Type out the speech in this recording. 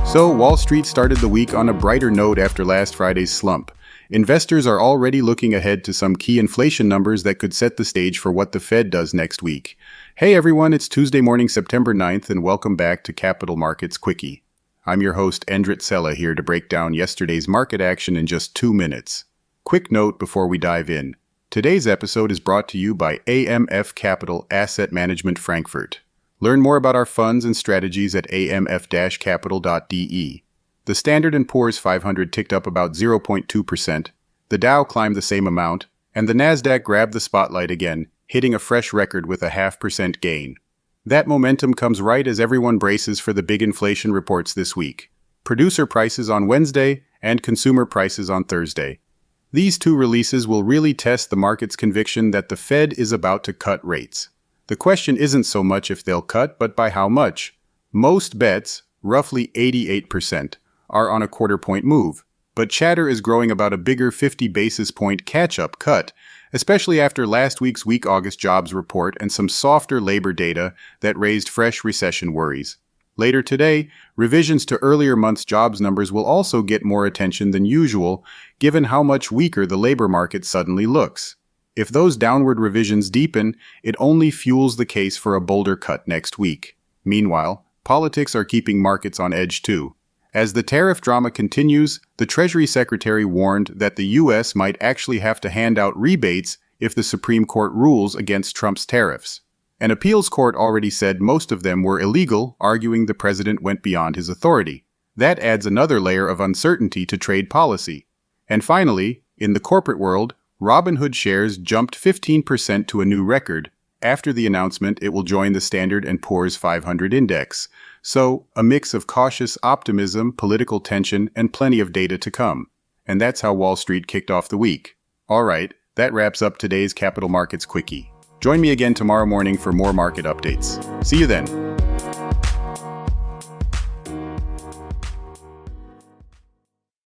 So, Wall Street started the week on a brighter note after last Friday's slump. Investors are already looking ahead to some key inflation numbers that could set the stage for what the Fed does next week. Hey everyone, it's Tuesday morning, September 9th, and welcome back to Capital Markets Quickie. I'm your host, Endrit Sella, here to break down yesterday's market action in just 2 minutes. Quick note before we dive in. Today's episode is brought to you by AMF Capital Asset Management Frankfurt. Learn more about our funds and strategies at amf-capital.de. The Standard & Poor's 500 ticked up about 0.2%, the Dow climbed the same amount, and the Nasdaq grabbed the spotlight again, hitting a fresh record with a 0.5% gain. That momentum comes right as everyone braces for the big inflation reports this week. Producer prices on Wednesday and consumer prices on Thursday. These two releases will really test the market's conviction that the Fed is about to cut rates. The question isn't so much if they'll cut, but by how much. Most bets, roughly 88%, are on a quarter-point move, but chatter is growing about a bigger 50 basis point catch-up cut, especially after last week's weak August jobs report and some softer labor data that raised fresh recession worries. Later today, revisions to earlier months' jobs numbers will also get more attention than usual, given how much weaker the labor market suddenly looks. If those downward revisions deepen, it only fuels the case for a bolder cut next week. Meanwhile, politics are keeping markets on edge too. As the tariff drama continues, the Treasury Secretary warned that the U.S. might actually have to hand out rebates if the Supreme Court rules against Trump's tariffs. An appeals court already said most of them were illegal, arguing the president went beyond his authority. That adds another layer of uncertainty to trade policy. And finally, in the corporate world, Robinhood shares jumped 15% to a new record. After the announcement, it will join the Standard & Poor's 500 index. So, a mix of cautious optimism, political tension, and plenty of data to come. And that's how Wall Street kicked off the week. All right, that wraps up today's Capital Markets Quickie. Join me again tomorrow morning for more market updates. See you then.